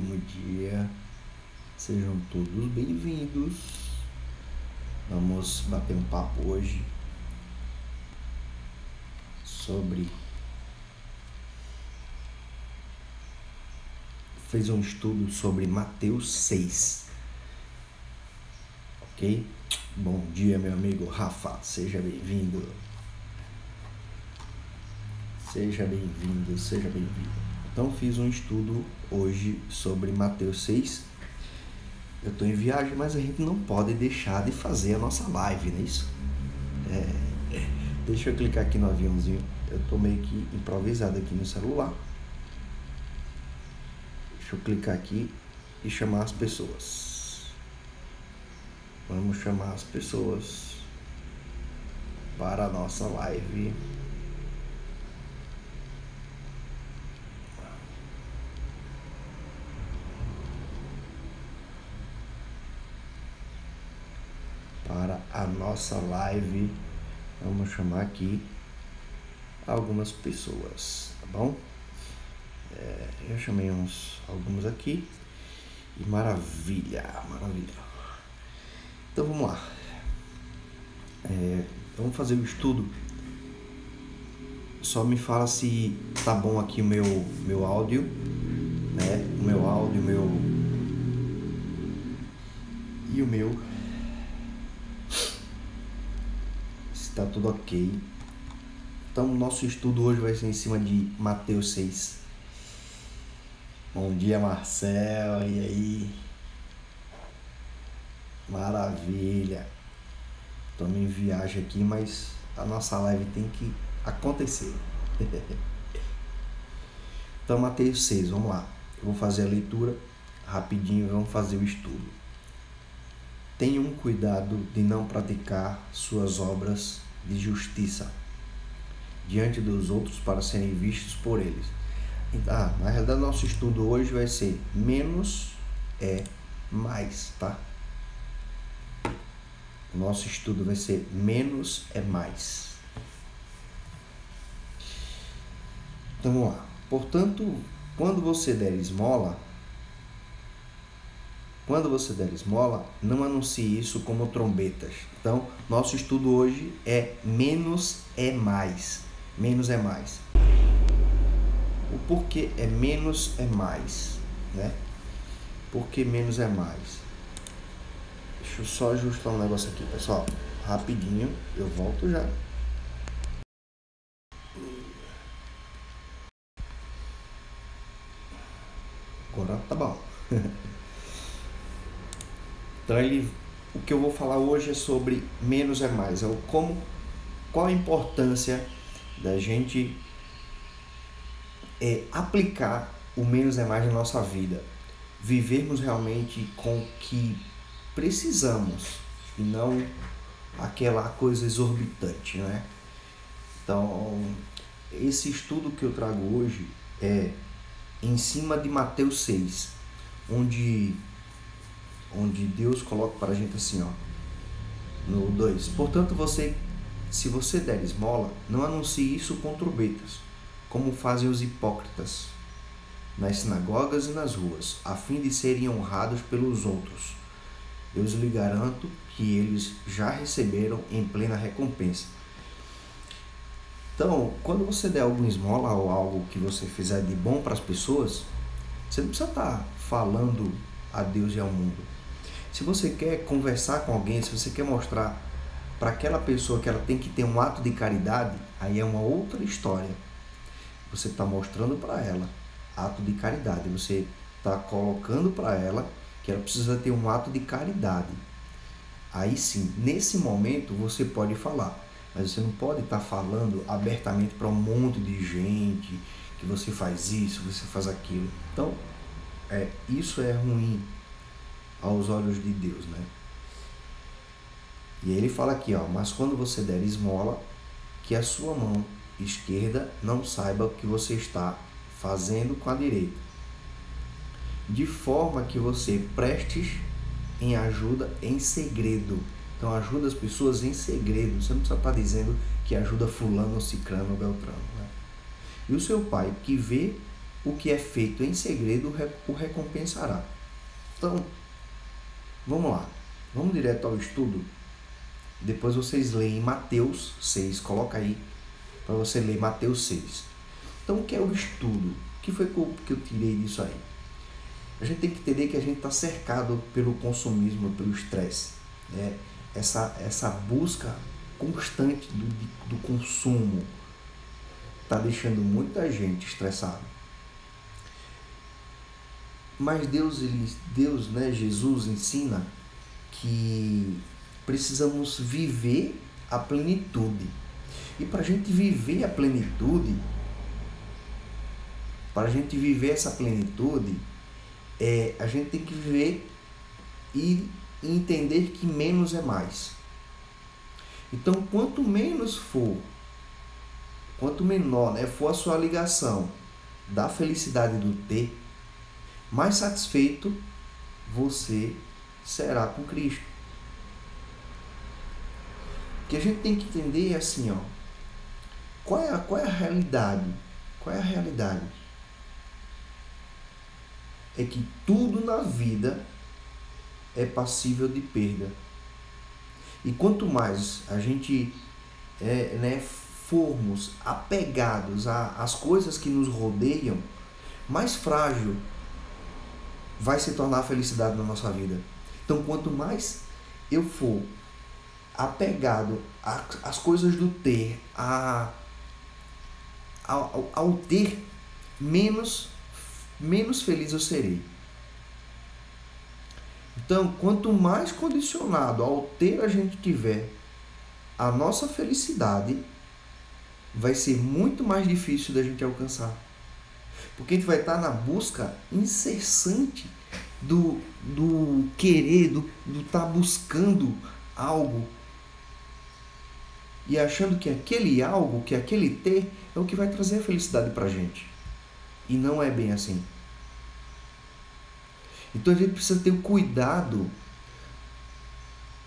bom dia. Sejam todos bem-vindos. Vamos bater um papo hoje sobre... Fez um estudo sobre Mateus 6. Ok? Bom dia, meu amigo Rafa. Seja bem-vindo. Seja bem-vindo, seja bem-vindo. Então, fiz um estudo hoje sobre Mateus 6. Eu estou em viagem, mas a gente não pode deixar de fazer a nossa live, não é isso? Deixa eu clicar aqui no aviãozinho. Eu estou meio que improvisado aqui no celular. Deixa eu clicar aqui e chamar as pessoas. Vamos chamar as pessoas para a nossa live. Para a nossa live, vamos chamar aqui algumas pessoas, tá bom? Eu chamei alguns aqui e maravilha. Então vamos lá. Vamos fazer o estudo. Só me fala se tá bom aqui o meu áudio, né? O meu áudio, e o meu. Tá tudo ok. Então, nosso estudo hoje vai ser em cima de Mateus 6. Bom dia, Marcel. E aí? Maravilha. Estamos em viagem aqui, mas a nossa live tem que acontecer. Então, Mateus 6, vamos lá. Eu vou fazer a leitura rapidinho e vamos fazer o estudo. Tenham cuidado de não praticar suas obras de justiça diante dos outros para serem vistos por eles. Na realidade, nosso estudo hoje vai ser menos é mais, tá? Nosso estudo vai ser menos é mais. Então, vamos lá. Portanto, quando você der esmola, não anuncie isso como trombetas. Então, nosso estudo hoje é menos é mais. Menos é mais. O porquê é menos é mais, né? Por que menos é mais? Deixa eu só ajustar um negócio aqui, pessoal. Rapidinho, eu volto já. Agora tá bom. Então, o que eu vou falar hoje é sobre menos é mais. Qual a importância da gente aplicar o menos é mais na nossa vida. Vivermos realmente com o que precisamos e não aquela coisa exorbitante, né? Então, esse estudo que eu trago hoje é em cima de Mateus 6, onde Deus coloca para a gente assim, ó, no 2. Portanto, se você der esmola, não anuncie isso com trombetas, como fazem os hipócritas nas sinagogas e nas ruas, a fim de serem honrados pelos outros. Eu lhe garanto que eles já receberam em plena recompensa. Então, quando você der alguma esmola ou algo que você fizer de bom para as pessoas, você não precisa estar falando a Deus e ao mundo. Se você quer conversar com alguém, se você quer mostrar para aquela pessoa que ela tem que ter um ato de caridade, aí é uma outra história. Você está mostrando para ela ato de caridade, você está colocando para ela que ela precisa ter um ato de caridade. Aí sim, nesse momento você pode falar, mas você não pode estar falando abertamente para um monte de gente que você faz isso, você faz aquilo. Então, isso é ruim aos olhos de Deus, né? E aí ele fala aqui, ó, mas quando você der esmola, que a sua mão esquerda não saiba o que você está fazendo com a direita, de forma que você preste em ajuda em segredo. Então, ajuda as pessoas em segredo. Você não precisa estar dizendo que ajuda fulano, cicrano ou beltrano, né? E o seu pai que vê o que é feito em segredo o recompensará. Então, vamos lá. Vamos direto ao estudo. Depois vocês leem Mateus 6. Coloca aí para você ler Mateus 6. Então, o que é o estudo? O que foi que eu tirei disso aí? A gente tem que entender que a gente está cercado pelo consumismo, pelo estresse. Né? Essa busca constante do consumo está deixando muita gente estressada. Mas Deus, né, Jesus ensina que precisamos viver a plenitude. E para a gente viver a plenitude, para a gente viver essa plenitude, a gente tem que viver e entender que menos é mais. Então, quanto menor, né, for a sua ligação da felicidade do ter, mais satisfeito você será com Cristo. O que a gente tem que entender é assim, ó, qual é a realidade? Qual é a realidade? É que tudo na vida é passível de perda. E quanto mais a gente formos apegados às coisas que nos rodeiam, mais frágil vai se tornar a felicidade na nossa vida. Então, quanto mais eu for apegado às coisas do ter, ao ter, menos feliz eu serei. Então, quanto mais condicionado ao ter a gente tiver, a nossa felicidade vai ser muito mais difícil da gente alcançar. Porque a gente vai estar na busca incessante do querer, do estar buscando algo e achando que aquele algo, que aquele ter é o que vai trazer a felicidade pra gente. E não é bem assim. Então a gente precisa ter o cuidado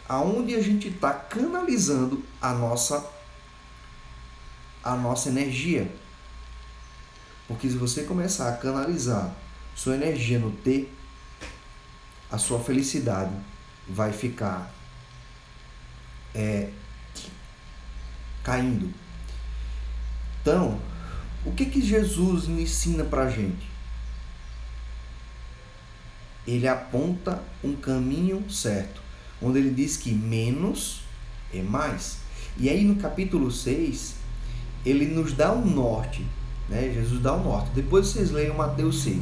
aonde a gente está canalizando a nossa energia. Porque se você começar a canalizar sua energia no ter, a sua felicidade vai ficar caindo. Então, o que Jesus ensina pra gente? Ele aponta um caminho certo, onde ele diz que menos é mais. E aí no capítulo 6, ele nos dá um norte, né? Jesus dá o norte. Depois vocês leiam Mateus 6.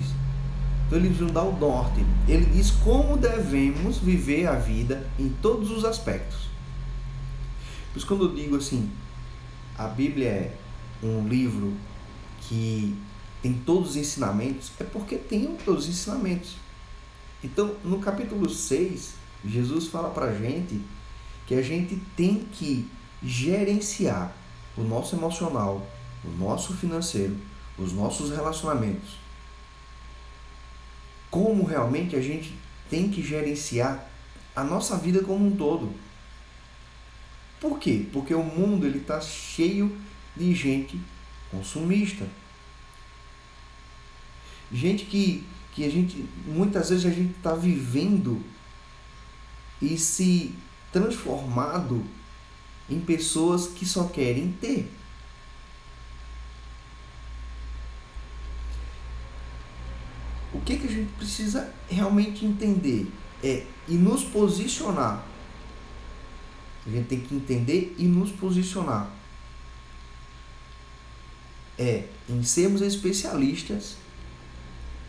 Então ele nos dá o norte. Ele diz como devemos viver a vida em todos os aspectos. Por isso, quando eu digo assim, a Bíblia é um livro que tem todos os ensinamentos, é porque tem todos os ensinamentos. Então, no capítulo 6, Jesus fala pra gente que a gente tem que gerenciar o nosso emocional, o nosso financeiro, os nossos relacionamentos. Como realmente a gente tem que gerenciar a nossa vida como um todo. Por quê? Porque o mundo está cheio de gente consumista. Gente que a gente, muitas vezes a gente está vivendo e se transformado em pessoas que só querem ter. O que a gente precisa realmente entender e nos posicionar. A gente tem que entender e nos posicionar. Em sermos especialistas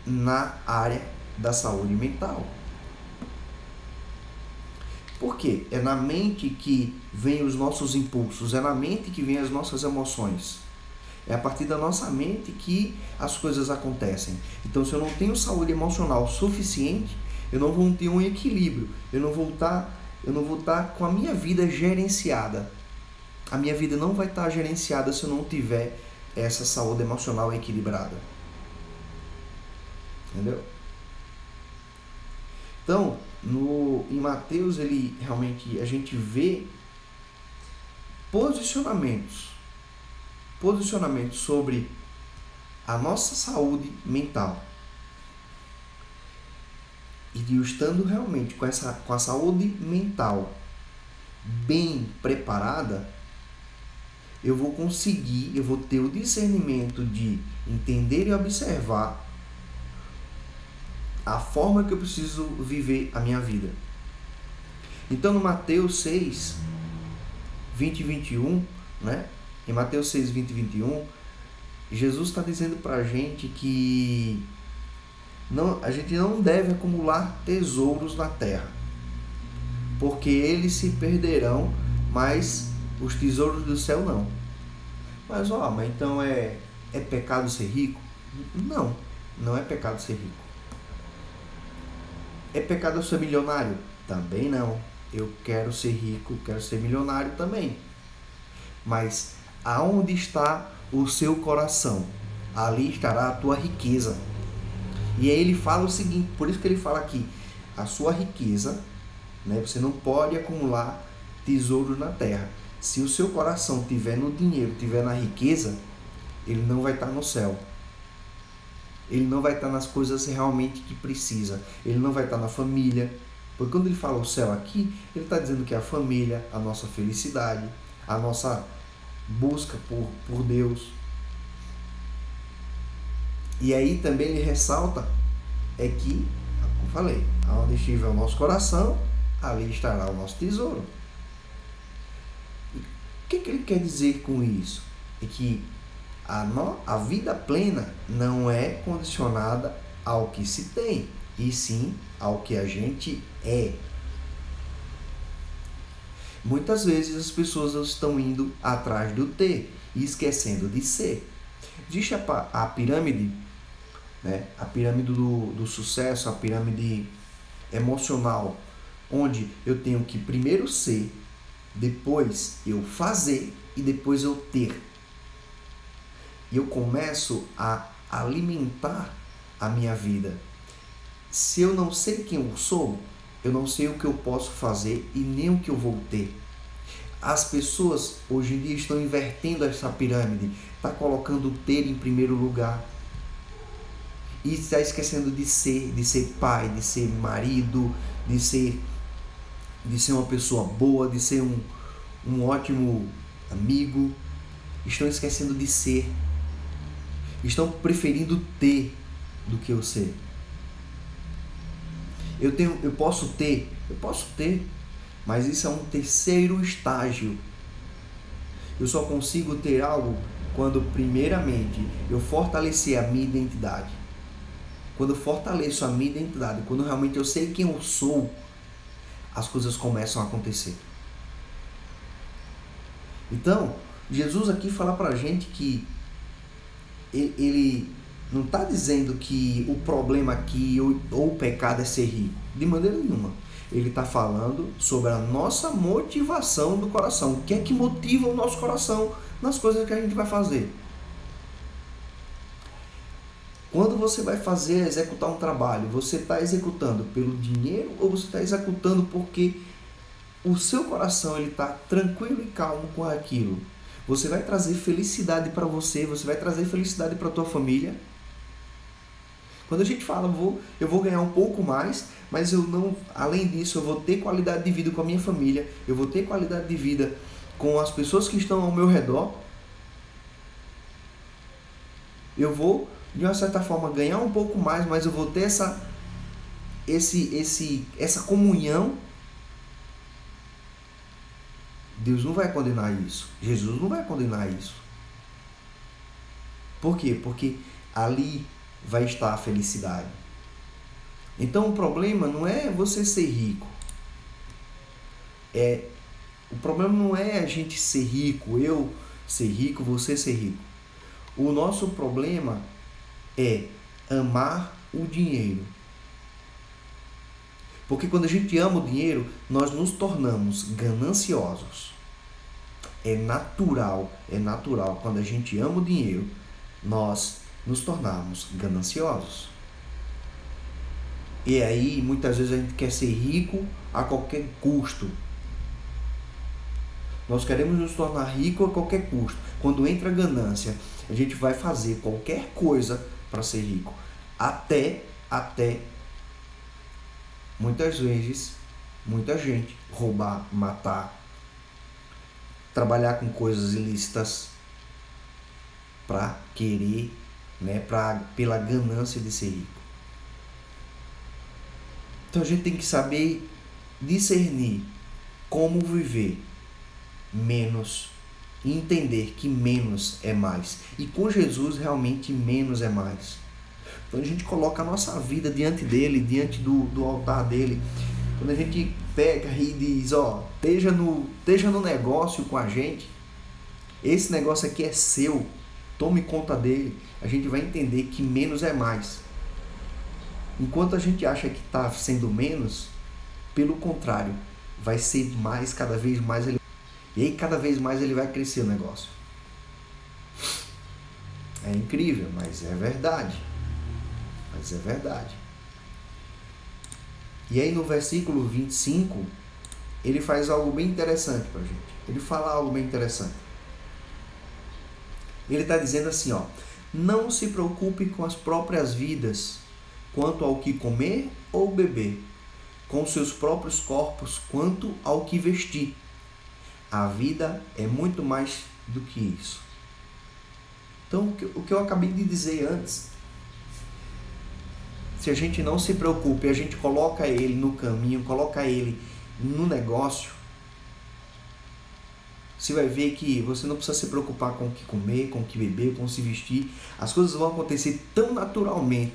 na área da saúde mental. Por quê? É na mente que vêm os nossos impulsos, é na mente que vêm as nossas emoções. É a partir da nossa mente que as coisas acontecem. Então, se eu não tenho saúde emocional suficiente, eu não vou ter um equilíbrio, eu não vou estar com a minha vida gerenciada. A minha vida não vai estar gerenciada se eu não tiver essa saúde emocional equilibrada. Entendeu? Então, em Mateus, a gente vê posicionamentos sobre a nossa saúde mental. E eu estando realmente com a saúde mental bem preparada, eu vou ter o discernimento de entender e observar a forma que eu preciso viver a minha vida. Então, no Mateus 6, 20 e 21, né? Em Mateus 6, 20 e 21, Jesus está dizendo para a gente que a gente não deve acumular tesouros na terra, porque eles se perderão, mas os tesouros do céu não. Mas então é pecado ser rico? Não, não é pecado ser rico. É pecado ser milionário? Também não. Eu quero ser rico, quero ser milionário também. Mas aonde está o seu coração? Ali estará a tua riqueza. E aí ele fala o seguinte, por isso que ele fala aqui, a sua riqueza, né, você não pode acumular tesouros na terra. Se o seu coração estiver no dinheiro, estiver na riqueza, ele não vai estar no céu. Ele não vai estar nas coisas realmente que precisa. Ele não vai estar na família. Porque quando ele fala o céu aqui, ele está dizendo que a família, a nossa felicidade, a nossa busca por Deus. E aí também ele ressalta que, como eu falei, aonde estiver o nosso coração, ali estará o nosso tesouro. E o que ele quer dizer com isso? É que a vida plena não é condicionada ao que se tem, e sim ao que a gente é. Muitas vezes as pessoas estão indo atrás do ter e esquecendo de ser. Existe a pirâmide, né? A pirâmide do sucesso, a pirâmide emocional, onde eu tenho que primeiro ser, depois eu fazer e depois eu ter. E eu começo a alimentar a minha vida. Se eu não sei quem eu sou, eu não sei o que eu posso fazer e nem o que eu vou ter. As pessoas hoje em dia estão invertendo essa pirâmide, está colocando o ter em primeiro lugar. E está esquecendo de ser pai, de ser marido, de ser uma pessoa boa, de ser um ótimo amigo. Estão esquecendo de ser. Estão preferindo ter do que o ser. Eu posso ter, mas isso é um terceiro estágio. Eu só consigo ter algo quando, primeiramente, eu fortalecer a minha identidade. Quando eu fortaleço a minha identidade, quando realmente eu sei quem eu sou, as coisas começam a acontecer. Então, Jesus aqui fala pra gente que ele não está dizendo que o problema aqui ou o pecado é ser rico. De maneira nenhuma. Ele está falando sobre a nossa motivação do coração. O que é que motiva o nosso coração nas coisas que a gente vai fazer? Quando você vai executar um trabalho, você está executando pelo dinheiro ou você está executando porque o seu coração está tranquilo e calmo com aquilo? Você vai trazer felicidade para você vai trazer felicidade para a tua família. Quando a gente fala, eu vou ganhar um pouco mais, mas além disso, eu vou ter qualidade de vida com a minha família, eu vou ter qualidade de vida com as pessoas que estão ao meu redor. Eu vou, de uma certa forma, ganhar um pouco mais, mas eu vou ter essa comunhão. Deus não vai condenar isso. Jesus não vai condenar isso. Por quê? Porque ali vai estar a felicidade. Então o problema não é você ser rico. O problema não é a gente ser rico, eu ser rico, você ser rico. O nosso problema é amar o dinheiro. Porque quando a gente ama o dinheiro, nós nos tornamos gananciosos. É natural. Quando a gente ama o dinheiro, nós nos tornarmos gananciosos. E aí, muitas vezes a gente quer ser rico a qualquer custo. Nós queremos nos tornar ricos a qualquer custo. Quando entra a ganância, A gente vai fazer qualquer coisa para ser rico. Até muitas vezes, muita gente roubar, matar, trabalhar com coisas ilícitas para querer, né, pela ganância de ser rico. Então a gente tem que saber discernir como viver menos e entender que menos é mais. E com Jesus realmente menos é mais. Então a gente coloca a nossa vida diante dele, diante do altar dele. Quando a gente pega e diz, esteja no negócio com a gente, esse negócio aqui é seu, tome conta dele, a gente vai entender que menos é mais. Enquanto a gente acha que está sendo menos, pelo contrário, vai ser mais, cada vez mais ele. E aí cada vez mais ele vai crescer o negócio. É incrível, mas é verdade. E aí no versículo 25, ele faz algo bem interessante pra gente. Ele fala algo bem interessante. Ele está dizendo assim, não se preocupe com as próprias vidas, quanto ao que comer ou beber, com seus próprios corpos, quanto ao que vestir. A vida é muito mais do que isso. Então, o que eu acabei de dizer antes, se a gente não se preocupa e a gente coloca ele no caminho, coloca ele no negócio, você vai ver que você não precisa se preocupar com o que comer, com o que beber, com o que se vestir. As coisas vão acontecer tão naturalmente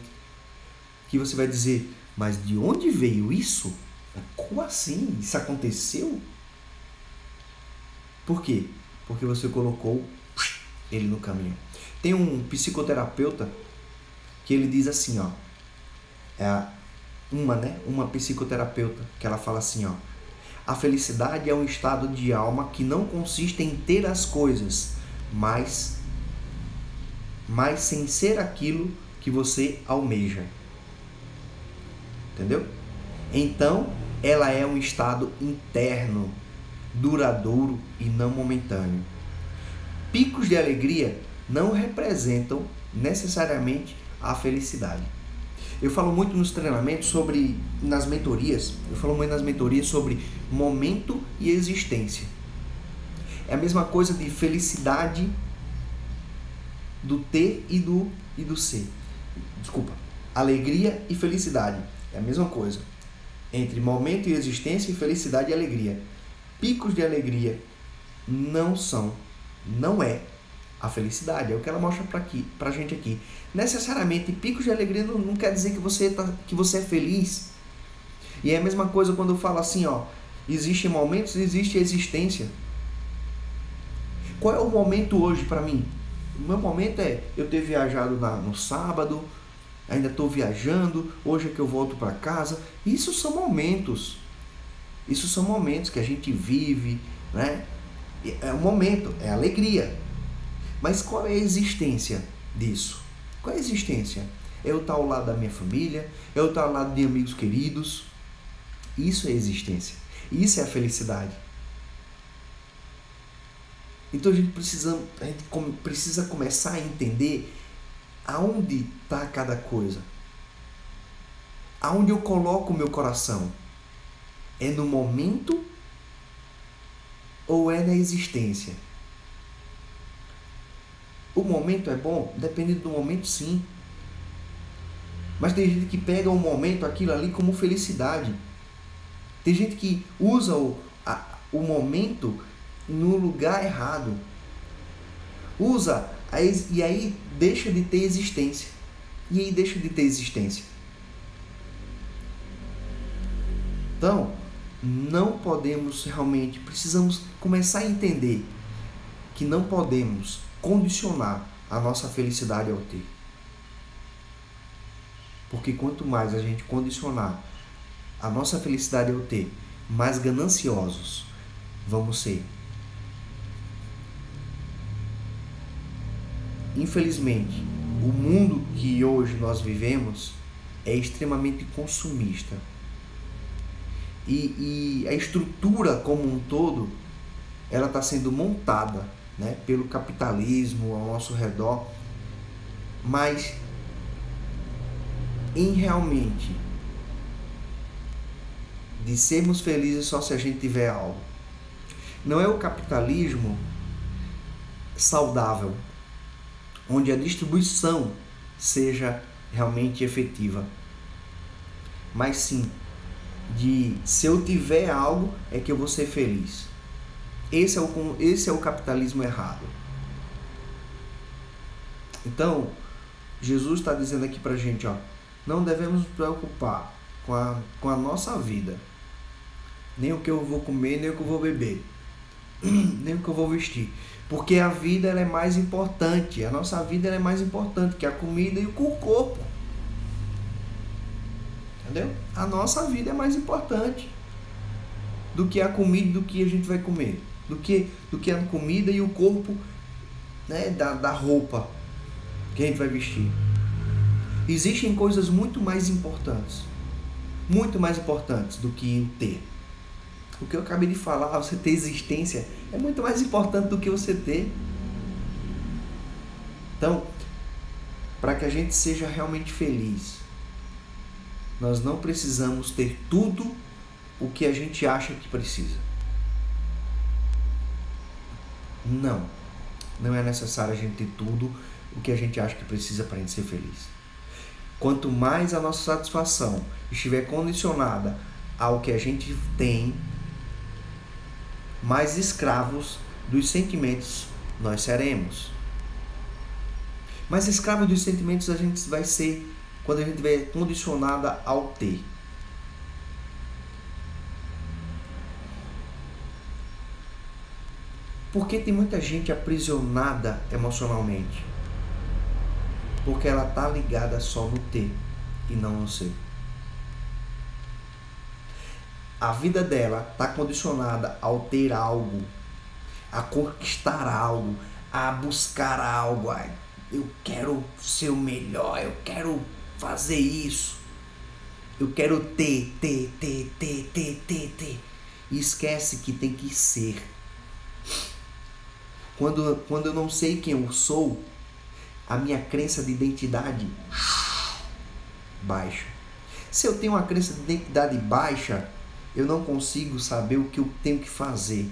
que você vai dizer, mas de onde veio isso? Como assim? Isso aconteceu? Por quê? Porque você colocou ele no caminho. Tem um psicoterapeuta que ele diz assim, uma psicoterapeuta que ela fala assim, a felicidade é um estado de alma que não consiste em ter as coisas, mas sem ser aquilo que você almeja. Entendeu? Então, ela é um estado interno, duradouro e não momentâneo. Picos de alegria não representam necessariamente a felicidade. Eu falo muito nos treinamentos nas mentorias sobre momento e existência. É a mesma coisa de felicidade do ter e do ser. Desculpa, alegria e felicidade. É a mesma coisa. Entre momento e existência e felicidade e alegria. Picos de alegria não é a felicidade. É o que ela mostra pra gente aqui. Necessariamente, picos de alegria não quer dizer que você é feliz. E é a mesma coisa quando eu falo assim, existem momentos, existe existência. Qual é o momento hoje para mim? O meu momento é eu ter viajado no sábado, ainda estou viajando, hoje é que eu volto para casa. Isso são momentos que a gente vive, né? É um momento, é alegria. Mas qual é a existência disso? Qual é a existência? Eu estar ao lado da minha família, eu estar ao lado de amigos queridos. Isso é existência. Isso é a felicidade. Então a gente precisa começar a entender aonde está cada coisa. Aonde eu coloco o meu coração? É no momento ou é na existência? O momento é bom? Dependendo do momento, sim. Mas tem gente que pega o momento, aquilo ali, como felicidade. Tem gente que usa o momento no lugar errado. E aí deixa de ter existência. Então, não podemos precisamos começar a entender que não podemos condicionar a nossa felicidade ao ter. Porque quanto mais a gente condicionar a nossa felicidade ao ter, mais gananciosos vamos ser. Infelizmente, o mundo que hoje nós vivemos é extremamente consumista. E a estrutura como um todo, ela está sendo montada né, pelo capitalismo ao nosso redor, mas em realmente de sermos felizes só se a gente tiver algo. Não é o capitalismo saudável, onde a distribuição seja realmente efetiva, mas sim de se eu tiver algo é que eu vou ser feliz. Esse é o capitalismo errado. Então, Jesus está dizendo aqui pra gente, ó, não devemos nos preocupar com a nossa vida. Nem o que eu vou comer, nem o que eu vou beber, nem o que eu vou vestir. Porque a vida ela é mais importante, a nossa vida ela é mais importante que a comida e o corpo. Entendeu? A nossa vida é mais importante do que a comida e do que a gente vai comer. Do que a comida e o corpo, né, da roupa que a gente vai vestir. Existem coisas muito mais importantes do que o ter. O que eu acabei de falar, você ter existência, é muito mais importante do que você ter. Então, para que a gente seja realmente feliz, nós não precisamos ter tudo o que a gente acha que precisa. Não é necessário a gente ter tudo o que a gente acha que precisa para a gente ser feliz. Quanto mais a nossa satisfação estiver condicionada ao que a gente tem, mais escravos dos sentimentos nós seremos. Mais escravo dos sentimentos a gente vai ser quando a gente estiver condicionada ao ter. Por que tem muita gente aprisionada emocionalmente? Porque ela está ligada só no ter e não no ser. A vida dela está condicionada ao ter algo, a conquistar algo, a buscar algo. Eu quero ser o melhor, eu quero fazer isso, eu quero ter. E esquece que tem que ser. Quando eu não sei quem eu sou, a minha crença de identidade baixa. Se eu tenho uma crença de identidade baixa, eu não consigo saber o que eu tenho que fazer.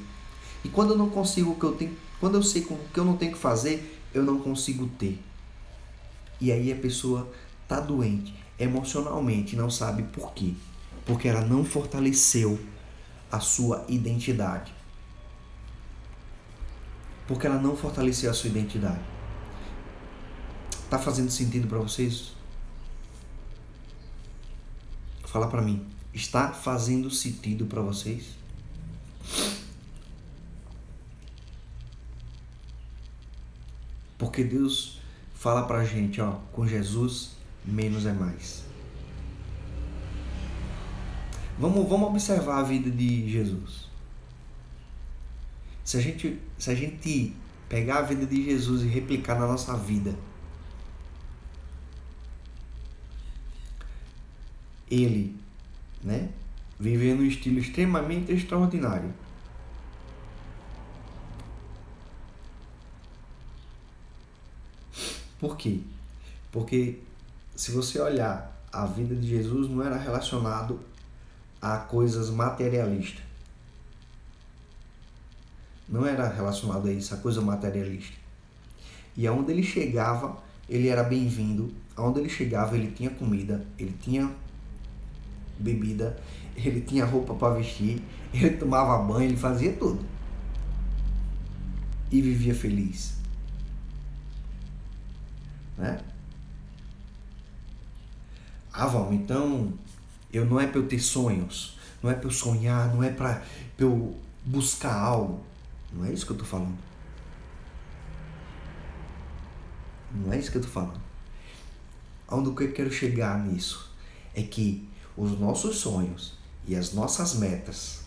E quando eu não consigo o que eu tenho, quando eu sei o que eu não tenho que fazer, eu não consigo ter. E aí a pessoa está doente emocionalmente, não sabe por quê. Porque ela não fortaleceu a sua identidade. Porque ela não fortaleceu a sua identidade. Tá fazendo sentido para vocês? Fala para mim. Está fazendo sentido para vocês? Porque Deus fala pra gente, ó, com Jesus, menos é mais. Vamos observar a vida de Jesus. Se a gente pegar a vida de Jesus e replicar na nossa vida, ele, né, vivendo um estilo extremamente extraordinário. Por quê? Porque se você olhar a vida de Jesus, não era relacionado a coisas materialistas. Não era relacionado a isso, a coisa materialista. E aonde ele chegava, ele era bem-vindo. Aonde ele chegava, ele tinha comida, ele tinha bebida, ele tinha roupa para vestir, ele tomava banho, ele fazia tudo. E vivia feliz. Né? Valma, então não é para eu ter sonhos, não é para eu sonhar, não é para eu buscar algo. Não é isso que eu tô falando. Não é isso que eu tô falando. Onde eu quero chegar nisso é que os nossos sonhos e as nossas metas,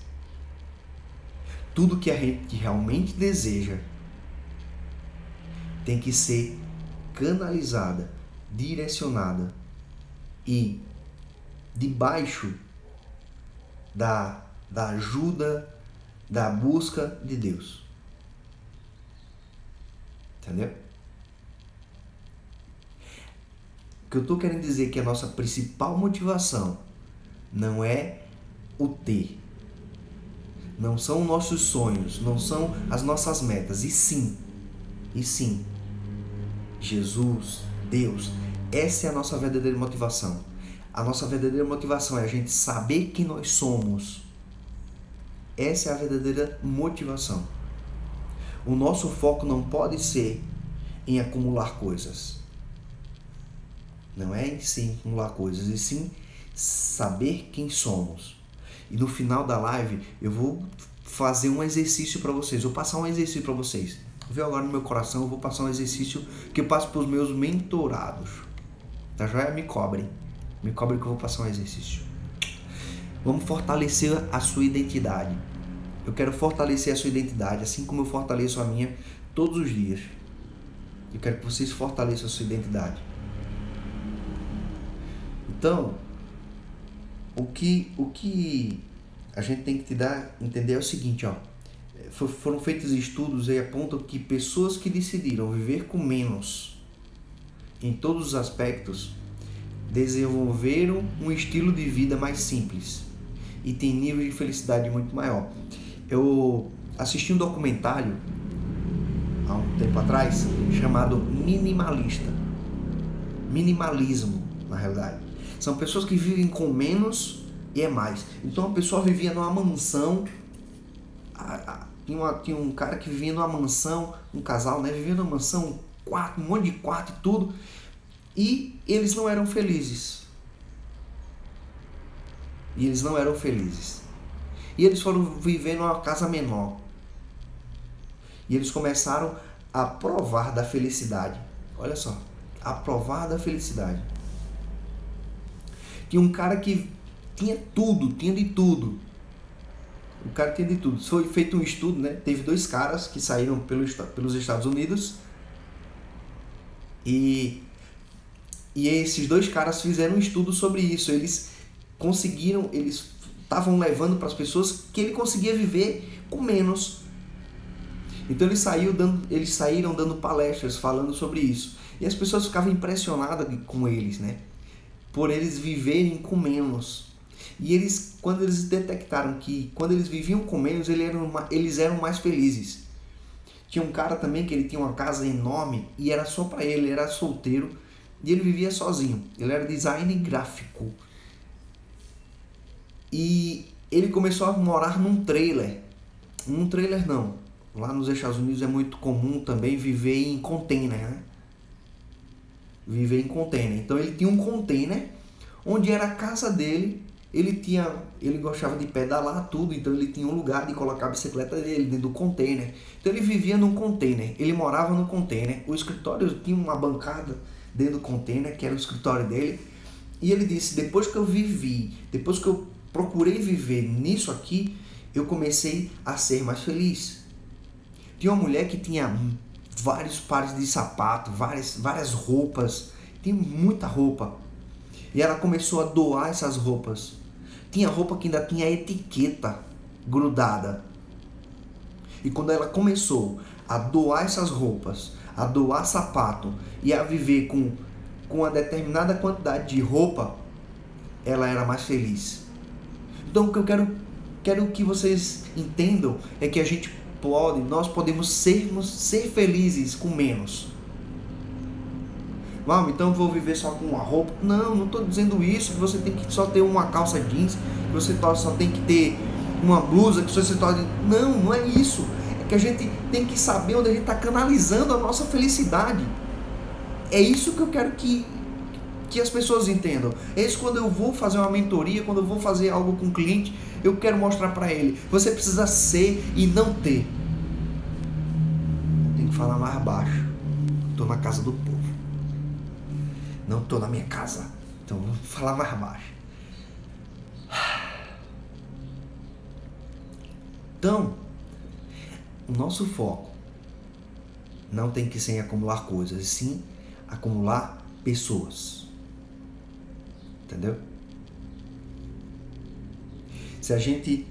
tudo que a gente realmente deseja, tem que ser canalizada, direcionada e debaixo da ajuda, da busca de Deus. Entendeu? O que eu estou querendo dizer é que a nossa principal motivação não é o ter. Não são os nossos sonhos, não são as nossas metas. E sim, Jesus, Deus, essa é a nossa verdadeira motivação. A nossa verdadeira motivação é a gente saber quem nós somos. Essa é a verdadeira motivação. O nosso foco não pode ser em acumular coisas. Não é em sim acumular coisas, e sim saber quem somos. E no final da live eu vou fazer um exercício para vocês. Vou passar um exercício para vocês. Veio agora no meu coração, eu vou passar um exercício que eu passo para os meus mentorados. Tá joia? Me cobrem. Me cobrem que eu vou passar um exercício. Vamos fortalecer a sua identidade. Eu quero fortalecer a sua identidade, assim como eu fortaleço a minha todos os dias. Eu quero que vocês fortaleçam a sua identidade. Então, o que a gente tem que entender é o seguinte, ó. Foram feitos estudos e apontam que pessoas que decidiram viver com menos em todos os aspectos desenvolveram um estilo de vida mais simples e tem nível de felicidade muito maior. Eu assisti um documentário há um tempo atrás chamado Minimalismo, na realidade. São pessoas que vivem com menos e é mais. Então a pessoa vivia numa mansão, tinha um cara que vivia numa mansão, um casal, né? Vivia numa mansão, um monte de quarto e tudo, e eles não eram felizes. E eles foram viver numa casa menor. E eles começaram a provar da felicidade. Olha só, a provar da felicidade. Tinha um cara que tinha de tudo. O cara tinha de tudo. Foi feito um estudo, né? Teve 2 caras que saíram pelos Estados Unidos. E esses 2 caras fizeram um estudo sobre isso. Eles estavam levando para as pessoas que ele conseguia viver com menos. Então eles saíram dando palestras falando sobre isso. E as pessoas ficavam impressionadas com eles, né? Por eles viverem com menos. E quando eles detectaram que quando eles viviam com menos, eles eram mais felizes. Tinha um cara também que ele tinha uma casa enorme e era só para ele era solteiro e ele vivia sozinho. Ele era designer gráfico. E ele começou a morar num trailer. Não. Lá nos Estados Unidos é muito comum também viver em container, né? Então ele tinha um container onde era a casa dele. Ele gostava de pedalar tudo, então ele tinha um lugar de colocar a bicicleta dele dentro do container. Então ele vivia num container, ele morava no container. O escritório tinha uma bancada dentro do container, que era o escritório dele. E ele disse, depois que eu procurei viver nisso aqui, eu comecei a ser mais feliz. Tinha uma mulher que tinha vários pares de sapato, várias roupas, tinha muita roupa. E ela começou a doar essas roupas. Tinha roupa que ainda tinha etiqueta grudada. E quando ela começou a doar essas roupas, a doar sapato e a viver com uma determinada quantidade de roupa, ela era mais feliz. Então o que eu quero que vocês entendam é que nós podemos ser felizes com menos. Então eu vou viver só com uma roupa. Não estou dizendo isso, que você tem que só ter uma calça jeans, que você só tem que ter uma blusa, que você só... Não é isso. É que a gente tem que saber onde a gente está canalizando a nossa felicidade. É isso que eu quero que as pessoas entendam. É isso quando eu vou fazer uma mentoria, quando eu vou fazer algo com o cliente, eu quero mostrar para ele. Você precisa ser e não ter. Tem que falar mais baixo. Estou na casa do povo. Não estou na minha casa. Então vou falar mais baixo. Então, o nosso foco não tem que ser em acumular coisas, e sim acumular pessoas. Entendeu? Se a gente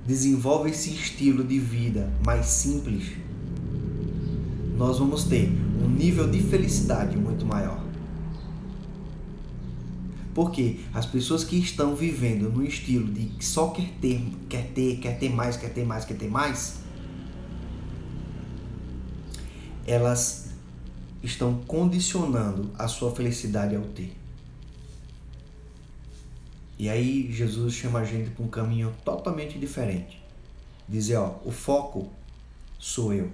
desenvolve esse estilo de vida mais simples, nós vamos ter um nível de felicidade muito maior. Porque as pessoas que estão vivendo no estilo de que só quer ter mais, elas estão condicionando a sua felicidade ao ter. E aí Jesus chama a gente para um caminho totalmente diferente. Dizer, o foco sou eu.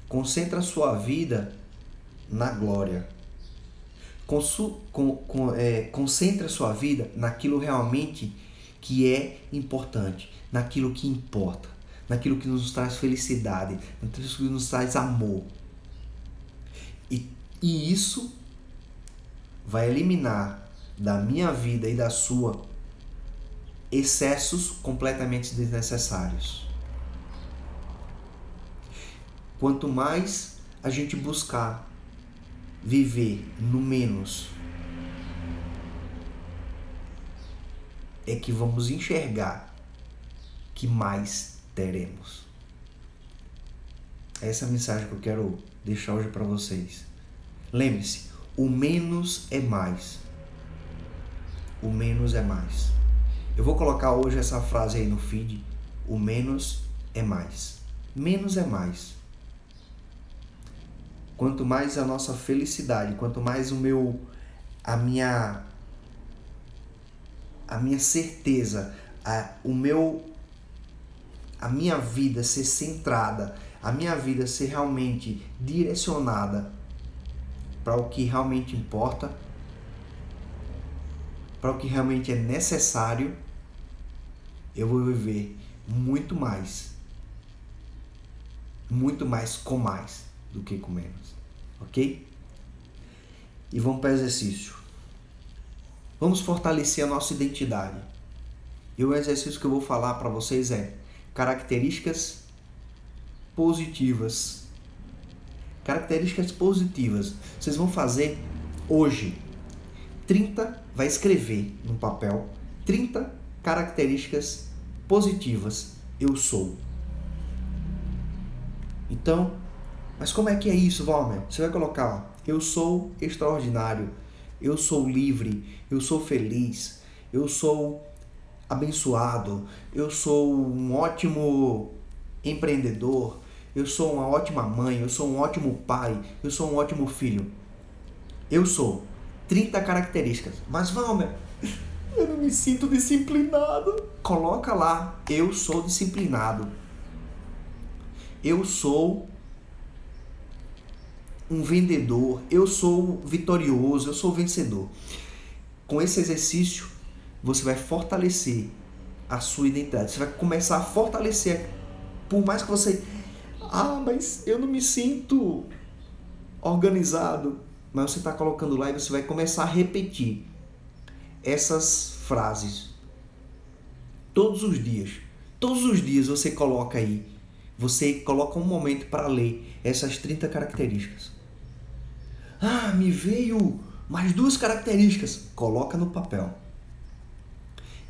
Concentra a sua vida na glória. Concentre a sua vida naquilo realmente que é importante, naquilo que importa, naquilo que nos traz felicidade, naquilo que nos traz amor. E isso vai eliminar da minha vida e da sua excessos completamente desnecessários. Quanto mais a gente buscar viver no menos, é que vamos enxergar que mais teremos. Essa é a mensagem que eu quero deixar hoje para vocês. Lembre-se, o menos é mais. O menos é mais. Eu vou colocar hoje essa frase aí no feed. O menos é mais. Menos é mais. Quanto mais a nossa felicidade, quanto mais a minha certeza, a minha vida ser centrada, a minha vida ser realmente direcionada para o que realmente importa, para o que realmente é necessário, eu vou viver muito mais com mais do que com menos, ok? E vamos para o exercício. Vamos fortalecer a nossa identidade. E o exercício que eu vou falar para vocês é características positivas. Características positivas. Vocês vão fazer hoje 30, vai escrever no papel 30 características positivas. Eu sou. Então, mas como é que é isso, Valmer? Você vai colocar, eu sou extraordinário, eu sou livre, eu sou feliz, eu sou abençoado, eu sou um ótimo empreendedor, eu sou uma ótima mãe, eu sou um ótimo pai, eu sou um ótimo filho. Eu sou 30 características. Mas, Valmer, eu não me sinto disciplinado. Coloca lá, eu sou disciplinado. Eu sou um vendedor, eu sou vitorioso, eu sou vencedor. Com esse exercício, você vai fortalecer a sua identidade. Você vai começar a fortalecer, por mais que você... mas eu não me sinto organizado. Mas você está colocando lá e você vai começar a repetir essas frases todos os dias. Todos os dias você coloca aí, você coloca um momento para ler essas 30 características. Me veio mais 2 características. Coloca no papel.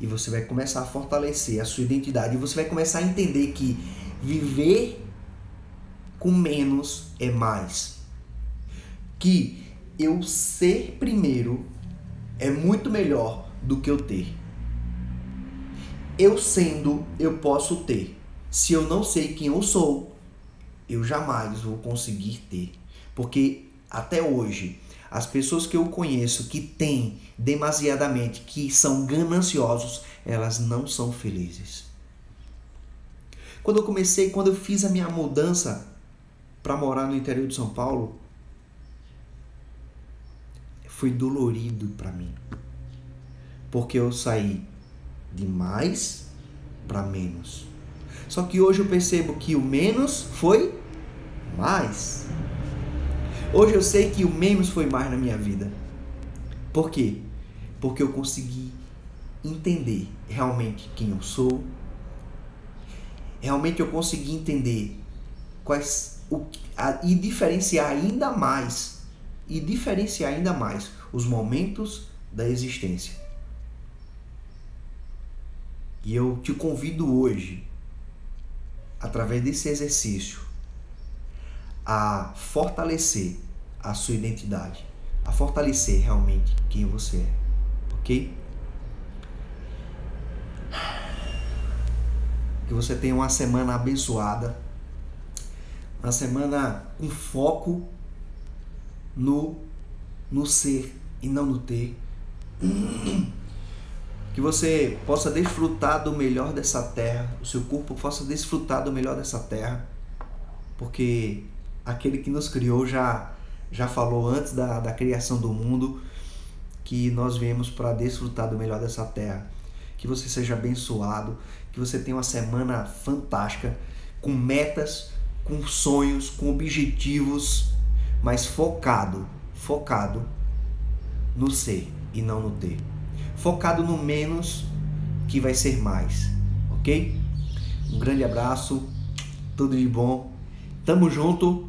E você vai começar a fortalecer a sua identidade. E você vai começar a entender que viver com menos é mais. Que eu ser primeiro é muito melhor do que eu ter. Eu sendo, eu posso ter. Se eu não sei quem eu sou, eu jamais vou conseguir ter. Porque até hoje, as pessoas que eu conheço que têm demasiadamente, que são gananciosos, elas não são felizes. Quando eu fiz a minha mudança para morar no interior de São Paulo, foi dolorido para mim. Porque eu saí de mais para menos. Só que hoje eu percebo que o menos foi mais. Hoje eu sei que o menos foi mais na minha vida. Por quê? Porque eu consegui entender realmente quem eu sou. Realmente eu consegui entender e diferenciar ainda mais os momentos da existência. E eu te convido hoje, através desse exercício, a fortalecer a sua identidade, a fortalecer realmente quem você é, ok? Que você tenha uma semana abençoada, uma semana com foco no ser e não no ter. Que você possa desfrutar do melhor dessa terra, o seu corpo possa desfrutar do melhor dessa terra, porque aquele que nos criou já falou antes da criação do mundo que nós viemos para desfrutar do melhor dessa terra. Que você seja abençoado, que você tenha uma semana fantástica, com metas, com sonhos, com objetivos, mas focado no ser e não no ter. Focado no menos, que vai ser mais, ok? Um grande abraço, tudo de bom, tamo junto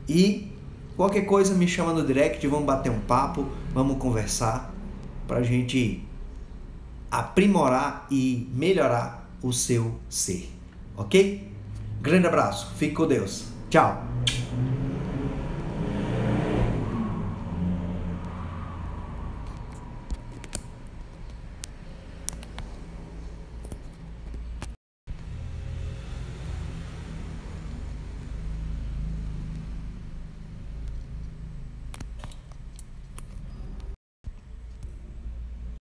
e qualquer coisa me chama no direct, vamos bater um papo, vamos conversar pra gente aprimorar e melhorar o seu ser, ok? Grande abraço, fique com Deus, tchau!